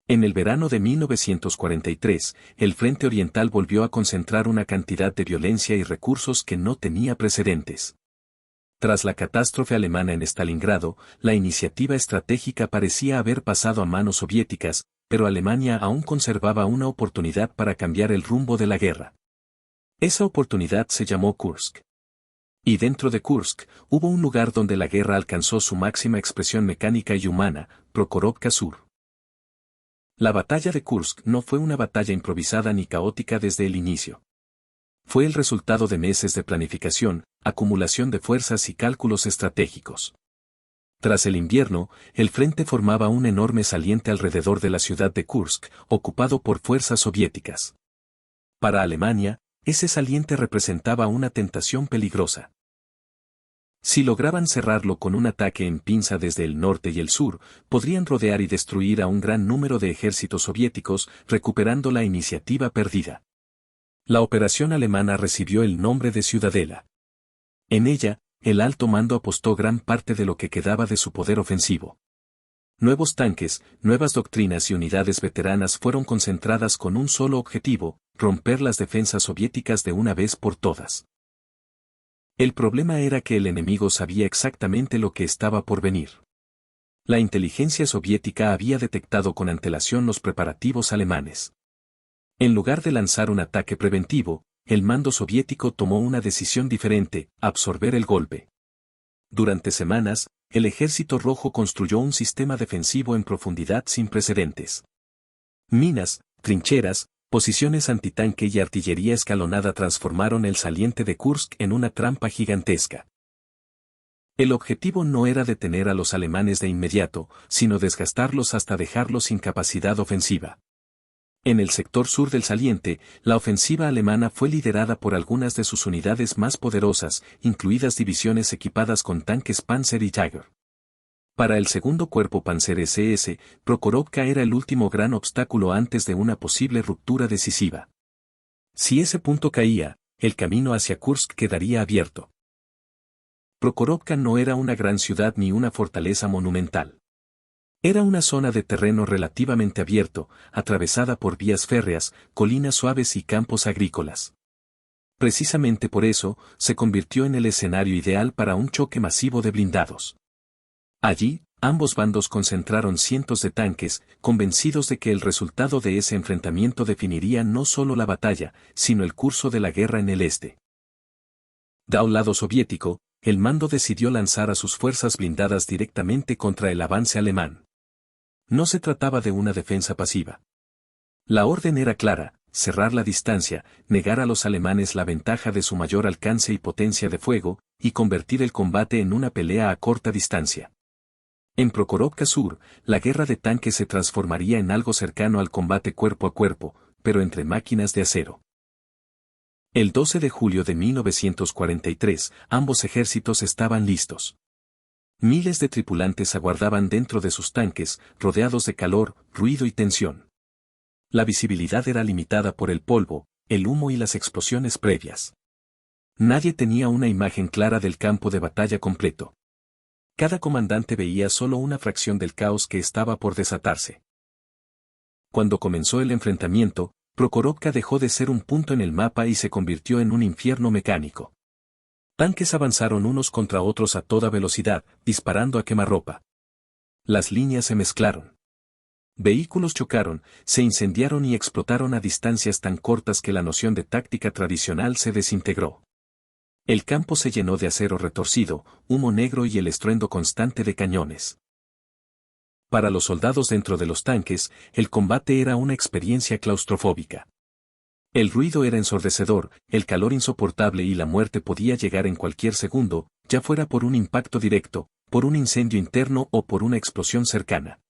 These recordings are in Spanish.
En el verano de 1943, el Frente Oriental volvió a concentrar una cantidad de violencia y recursos que no tenía precedentes. Tras la catástrofe alemana en Stalingrado, la iniciativa estratégica parecía haber pasado a manos soviéticas, pero Alemania aún conservaba una oportunidad para cambiar el rumbo de la guerra. Esa oportunidad se llamó Kursk. Y dentro de Kursk, hubo un lugar donde la guerra alcanzó su máxima expresión mecánica y humana, Prokhorovka Sur. La batalla de Kursk no fue una batalla improvisada ni caótica desde el inicio. Fue el resultado de meses de planificación, acumulación de fuerzas y cálculos estratégicos. Tras el invierno, el frente formaba un enorme saliente alrededor de la ciudad de Kursk, ocupado por fuerzas soviéticas. Para Alemania, ese saliente representaba una tentación peligrosa. Si lograban cerrarlo con un ataque en pinza desde el norte y el sur, podrían rodear y destruir a un gran número de ejércitos soviéticos, recuperando la iniciativa perdida. La operación alemana recibió el nombre de Ciudadela. En ella, el alto mando apostó gran parte de lo que quedaba de su poder ofensivo. Nuevos tanques, nuevas doctrinas y unidades veteranas fueron concentradas con un solo objetivo: romper las defensas soviéticas de una vez por todas. El problema era que el enemigo sabía exactamente lo que estaba por venir. La inteligencia soviética había detectado con antelación los preparativos alemanes. En lugar de lanzar un ataque preventivo, el mando soviético tomó una decisión diferente: absorber el golpe. Durante semanas, el Ejército Rojo construyó un sistema defensivo en profundidad sin precedentes. Minas, trincheras, posiciones antitanque y artillería escalonada transformaron el saliente de Kursk en una trampa gigantesca. El objetivo no era detener a los alemanes de inmediato, sino desgastarlos hasta dejarlos sin capacidad ofensiva. En el sector sur del saliente, la ofensiva alemana fue liderada por algunas de sus unidades más poderosas, incluidas divisiones equipadas con tanques Panzer y Jäger. Para el segundo cuerpo Panzer SS, Prokhorovka era el último gran obstáculo antes de una posible ruptura decisiva. Si ese punto caía, el camino hacia Kursk quedaría abierto. Prokhorovka no era una gran ciudad ni una fortaleza monumental. Era una zona de terreno relativamente abierto, atravesada por vías férreas, colinas suaves y campos agrícolas. Precisamente por eso, se convirtió en el escenario ideal para un choque masivo de blindados. Allí, ambos bandos concentraron cientos de tanques, convencidos de que el resultado de ese enfrentamiento definiría no solo la batalla, sino el curso de la guerra en el este. Del lado soviético, el mando decidió lanzar a sus fuerzas blindadas directamente contra el avance alemán. No se trataba de una defensa pasiva. La orden era clara: cerrar la distancia, negar a los alemanes la ventaja de su mayor alcance y potencia de fuego, y convertir el combate en una pelea a corta distancia. En Prokhorovka Sur, la guerra de tanques se transformaría en algo cercano al combate cuerpo a cuerpo, pero entre máquinas de acero. El 12 de julio de 1943, ambos ejércitos estaban listos. Miles de tripulantes aguardaban dentro de sus tanques, rodeados de calor, ruido y tensión. La visibilidad era limitada por el polvo, el humo y las explosiones previas. Nadie tenía una imagen clara del campo de batalla completo. Cada comandante veía solo una fracción del caos que estaba por desatarse. Cuando comenzó el enfrentamiento, Prokhorovka dejó de ser un punto en el mapa y se convirtió en un infierno mecánico. Tanques avanzaron unos contra otros a toda velocidad, disparando a quemarropa. Las líneas se mezclaron. Vehículos chocaron, se incendiaron y explotaron a distancias tan cortas que la noción de táctica tradicional se desintegró. El campo se llenó de acero retorcido, humo negro y el estruendo constante de cañones. Para los soldados dentro de los tanques, el combate era una experiencia claustrofóbica. El ruido era ensordecedor, el calor insoportable y la muerte podía llegar en cualquier segundo, ya fuera por un impacto directo, por un incendio interno o por una explosión cercana.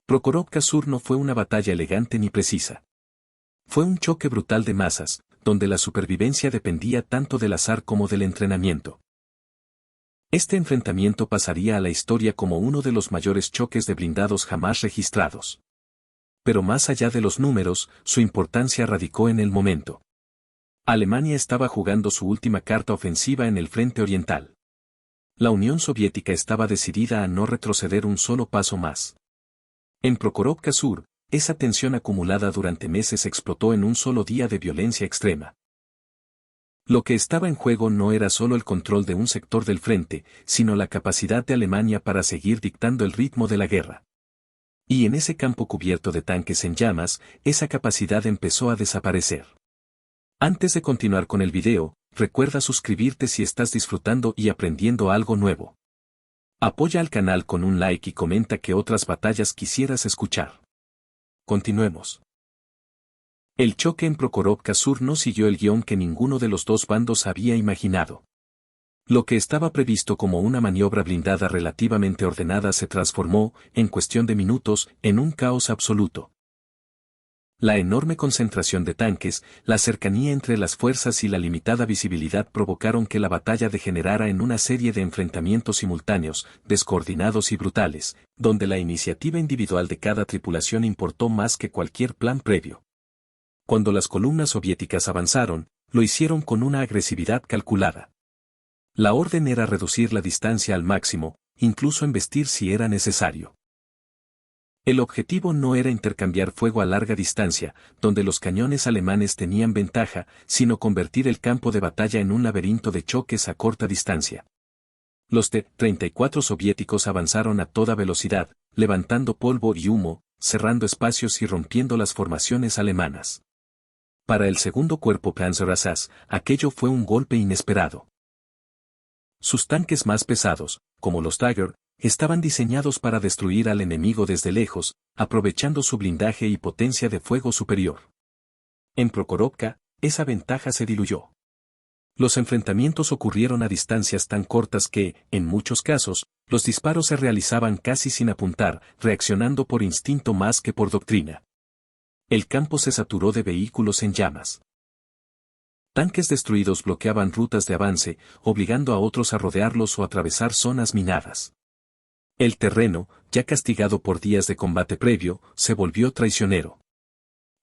Prokhorovka Sur no fue una batalla elegante ni precisa. Fue un choque brutal de masas, donde la supervivencia dependía tanto del azar como del entrenamiento. Este enfrentamiento pasaría a la historia como uno de los mayores choques de blindados jamás registrados. Pero más allá de los números, su importancia radicó en el momento. Alemania estaba jugando su última carta ofensiva en el frente oriental. La Unión Soviética estaba decidida a no retroceder un solo paso más. En Prokhorovka Sur, esa tensión acumulada durante meses explotó en un solo día de violencia extrema. Lo que estaba en juego no era solo el control de un sector del frente, sino la capacidad de Alemania para seguir dictando el ritmo de la guerra. Y en ese campo cubierto de tanques en llamas, esa capacidad empezó a desaparecer. Antes de continuar con el video, recuerda suscribirte si estás disfrutando y aprendiendo algo nuevo. Apoya al canal con un like y comenta qué otras batallas quisieras escuchar. Continuemos. El choque en Prokhorovka Sur no siguió el guión que ninguno de los dos bandos había imaginado. Lo que estaba previsto como una maniobra blindada relativamente ordenada se transformó, en cuestión de minutos, en un caos absoluto. La enorme concentración de tanques, la cercanía entre las fuerzas y la limitada visibilidad provocaron que la batalla degenerara en una serie de enfrentamientos simultáneos, descoordinados y brutales, donde la iniciativa individual de cada tripulación importó más que cualquier plan previo. Cuando las columnas soviéticas avanzaron, lo hicieron con una agresividad calculada. La orden era reducir la distancia al máximo, incluso embestir si era necesario. El objetivo no era intercambiar fuego a larga distancia, donde los cañones alemanes tenían ventaja, sino convertir el campo de batalla en un laberinto de choques a corta distancia. Los T-34 soviéticos avanzaron a toda velocidad, levantando polvo y humo, cerrando espacios y rompiendo las formaciones alemanas. Para el segundo cuerpo Panzer-Assas, aquello fue un golpe inesperado. Sus tanques más pesados, como los Tiger, estaban diseñados para destruir al enemigo desde lejos, aprovechando su blindaje y potencia de fuego superior. En Prokhorovka, esa ventaja se diluyó. Los enfrentamientos ocurrieron a distancias tan cortas que, en muchos casos, los disparos se realizaban casi sin apuntar, reaccionando por instinto más que por doctrina. El campo se saturó de vehículos en llamas. Tanques destruidos bloqueaban rutas de avance, obligando a otros a rodearlos o atravesar zonas minadas. El terreno, ya castigado por días de combate previo, se volvió traicionero.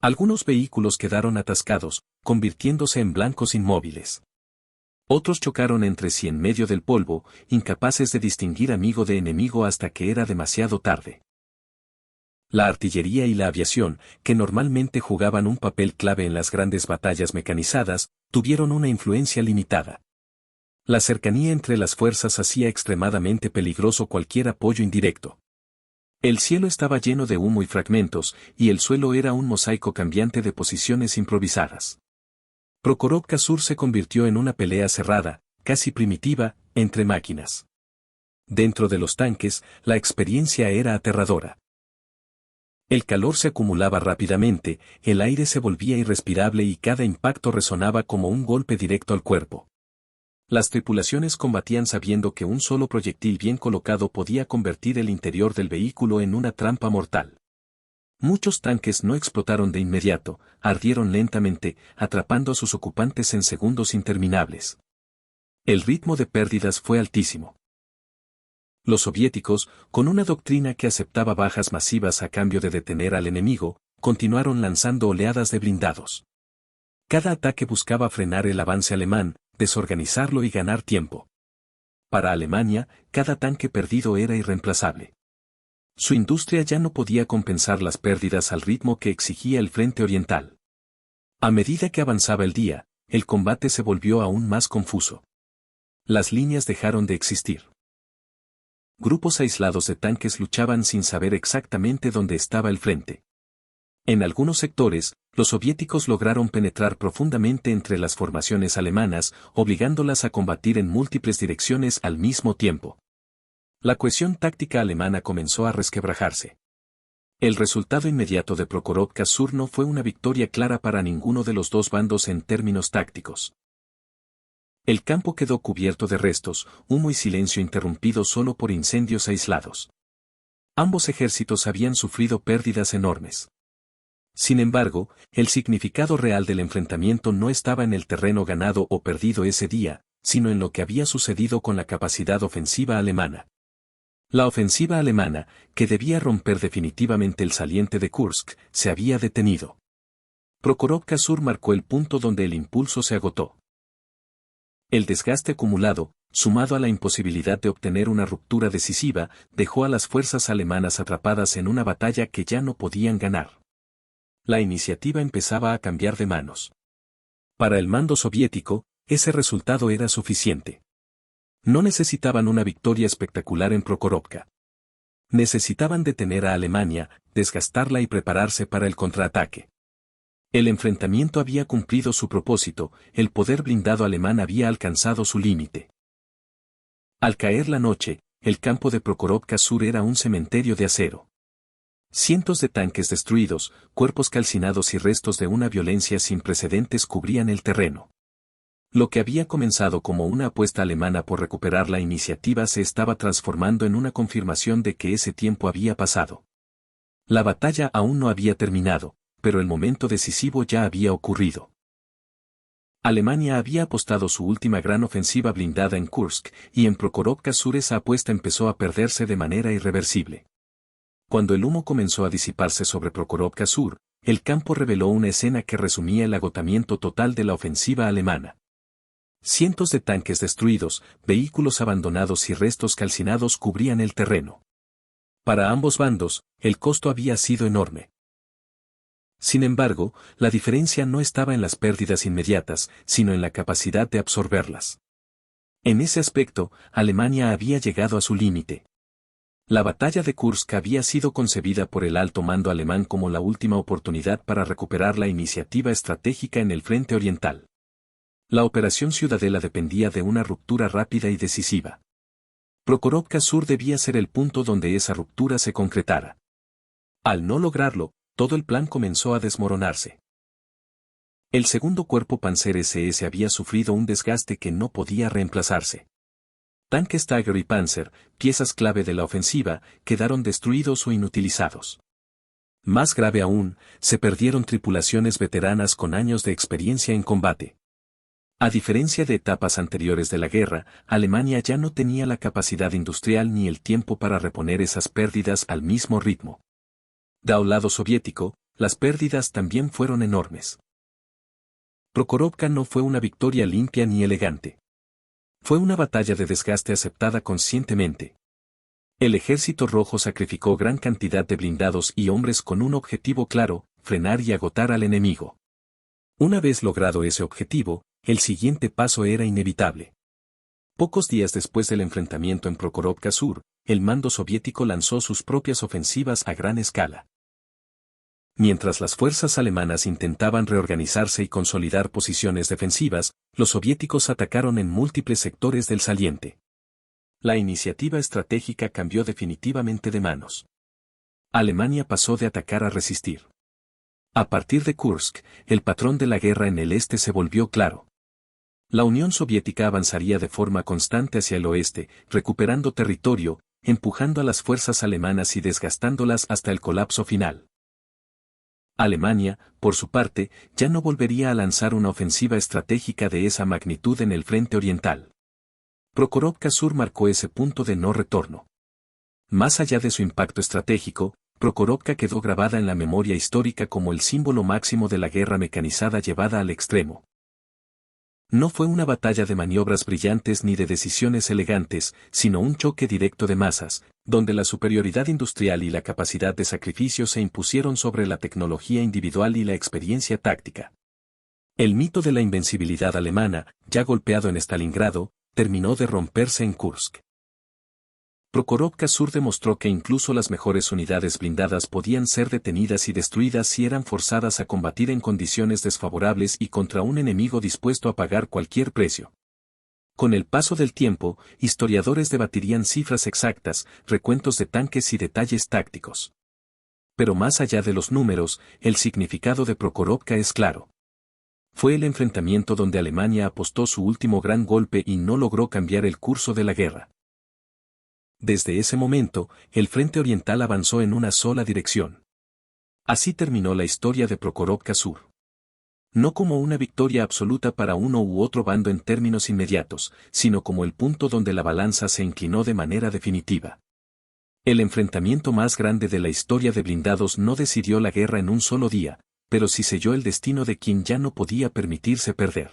Algunos vehículos quedaron atascados, convirtiéndose en blancos inmóviles. Otros chocaron entre sí en medio del polvo, incapaces de distinguir amigo de enemigo hasta que era demasiado tarde. La artillería y la aviación, que normalmente jugaban un papel clave en las grandes batallas mecanizadas, tuvieron una influencia limitada. La cercanía entre las fuerzas hacía extremadamente peligroso cualquier apoyo indirecto. El cielo estaba lleno de humo y fragmentos, y el suelo era un mosaico cambiante de posiciones improvisadas. Prokhorovka Sur se convirtió en una pelea cerrada, casi primitiva, entre máquinas. Dentro de los tanques, la experiencia era aterradora. El calor se acumulaba rápidamente, el aire se volvía irrespirable y cada impacto resonaba como un golpe directo al cuerpo. Las tripulaciones combatían sabiendo que un solo proyectil bien colocado podía convertir el interior del vehículo en una trampa mortal. Muchos tanques no explotaron de inmediato, ardieron lentamente, atrapando a sus ocupantes en segundos interminables. El ritmo de pérdidas fue altísimo. Los soviéticos, con una doctrina que aceptaba bajas masivas a cambio de detener al enemigo, continuaron lanzando oleadas de blindados. Cada ataque buscaba frenar el avance alemán, desorganizarlo y ganar tiempo. Para Alemania, cada tanque perdido era irreemplazable. Su industria ya no podía compensar las pérdidas al ritmo que exigía el frente oriental. A medida que avanzaba el día, el combate se volvió aún más confuso. Las líneas dejaron de existir. Grupos aislados de tanques luchaban sin saber exactamente dónde estaba el frente. En algunos sectores, los soviéticos lograron penetrar profundamente entre las formaciones alemanas, obligándolas a combatir en múltiples direcciones al mismo tiempo. La cohesión táctica alemana comenzó a resquebrajarse. El resultado inmediato de Prokhorovka Sur no fue una victoria clara para ninguno de los dos bandos en términos tácticos. El campo quedó cubierto de restos, humo y silencio interrumpido solo por incendios aislados. Ambos ejércitos habían sufrido pérdidas enormes. Sin embargo, el significado real del enfrentamiento no estaba en el terreno ganado o perdido ese día, sino en lo que había sucedido con la capacidad ofensiva alemana. La ofensiva alemana, que debía romper definitivamente el saliente de Kursk, se había detenido. Prokhorovka Sur marcó el punto donde el impulso se agotó. El desgaste acumulado, sumado a la imposibilidad de obtener una ruptura decisiva, dejó a las fuerzas alemanas atrapadas en una batalla que ya no podían ganar. La iniciativa empezaba a cambiar de manos. Para el mando soviético, ese resultado era suficiente. No necesitaban una victoria espectacular en Prokhorovka. Necesitaban detener a Alemania, desgastarla y prepararse para el contraataque. El enfrentamiento había cumplido su propósito, el poder blindado alemán había alcanzado su límite. Al caer la noche, el campo de Prokhorovka Sur era un cementerio de acero. Cientos de tanques destruidos, cuerpos calcinados y restos de una violencia sin precedentes cubrían el terreno. Lo que había comenzado como una apuesta alemana por recuperar la iniciativa se estaba transformando en una confirmación de que ese tiempo había pasado. La batalla aún no había terminado, pero el momento decisivo ya había ocurrido. Alemania había apostado su última gran ofensiva blindada en Kursk, y en Prokhorovka Sur esa apuesta empezó a perderse de manera irreversible. Cuando el humo comenzó a disiparse sobre Prokhorovka Sur, el campo reveló una escena que resumía el agotamiento total de la ofensiva alemana. Cientos de tanques destruidos, vehículos abandonados y restos calcinados cubrían el terreno. Para ambos bandos, el costo había sido enorme. Sin embargo, la diferencia no estaba en las pérdidas inmediatas, sino en la capacidad de absorberlas. En ese aspecto, Alemania había llegado a su límite. La batalla de Kursk había sido concebida por el alto mando alemán como la última oportunidad para recuperar la iniciativa estratégica en el frente oriental. La operación Ciudadela dependía de una ruptura rápida y decisiva. Prokhorovka Sur debía ser el punto donde esa ruptura se concretara. Al no lograrlo, todo el plan comenzó a desmoronarse. El segundo cuerpo Panzer SS había sufrido un desgaste que no podía reemplazarse. Tanques Tiger y Panzer, piezas clave de la ofensiva, quedaron destruidos o inutilizados. Más grave aún, se perdieron tripulaciones veteranas con años de experiencia en combate. A diferencia de etapas anteriores de la guerra, Alemania ya no tenía la capacidad industrial ni el tiempo para reponer esas pérdidas al mismo ritmo. Del lado soviético, las pérdidas también fueron enormes. Prokhorovka no fue una victoria limpia ni elegante. Fue una batalla de desgaste aceptada conscientemente. El ejército rojo sacrificó gran cantidad de blindados y hombres con un objetivo claro, frenar y agotar al enemigo. Una vez logrado ese objetivo, el siguiente paso era inevitable. Pocos días después del enfrentamiento en Prokhorovka Sur, el mando soviético lanzó sus propias ofensivas a gran escala. Mientras las fuerzas alemanas intentaban reorganizarse y consolidar posiciones defensivas, los soviéticos atacaron en múltiples sectores del saliente. La iniciativa estratégica cambió definitivamente de manos. Alemania pasó de atacar a resistir. A partir de Kursk, el patrón de la guerra en el este se volvió claro. La Unión Soviética avanzaría de forma constante hacia el oeste, recuperando territorio, empujando a las fuerzas alemanas y desgastándolas hasta el colapso final. Alemania, por su parte, ya no volvería a lanzar una ofensiva estratégica de esa magnitud en el frente oriental. Prokhorovka Sur marcó ese punto de no retorno. Más allá de su impacto estratégico, Prokhorovka quedó grabada en la memoria histórica como el símbolo máximo de la guerra mecanizada llevada al extremo. No fue una batalla de maniobras brillantes ni de decisiones elegantes, sino un choque directo de masas, donde la superioridad industrial y la capacidad de sacrificio se impusieron sobre la tecnología individual y la experiencia táctica. El mito de la invencibilidad alemana, ya golpeado en Stalingrado, terminó de romperse en Kursk. Prokhorovka Sur demostró que incluso las mejores unidades blindadas podían ser detenidas y destruidas si eran forzadas a combatir en condiciones desfavorables y contra un enemigo dispuesto a pagar cualquier precio. Con el paso del tiempo, historiadores debatirían cifras exactas, recuentos de tanques y detalles tácticos. Pero más allá de los números, el significado de Prokhorovka es claro. Fue el enfrentamiento donde Alemania apostó su último gran golpe y no logró cambiar el curso de la guerra. Desde ese momento, el frente oriental avanzó en una sola dirección. Así terminó la historia de Prokhorovka Sur. No como una victoria absoluta para uno u otro bando en términos inmediatos, sino como el punto donde la balanza se inclinó de manera definitiva. El enfrentamiento más grande de la historia de blindados no decidió la guerra en un solo día, pero sí selló el destino de quien ya no podía permitirse perder.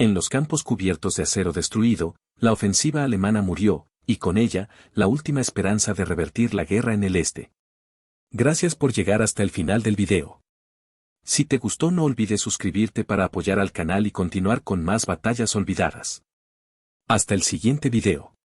En los campos cubiertos de acero destruido, la ofensiva alemana murió, y con ella, la última esperanza de revertir la guerra en el este. Gracias por llegar hasta el final del video. Si te gustó no olvides suscribirte para apoyar al canal y continuar con más batallas olvidadas. Hasta el siguiente video.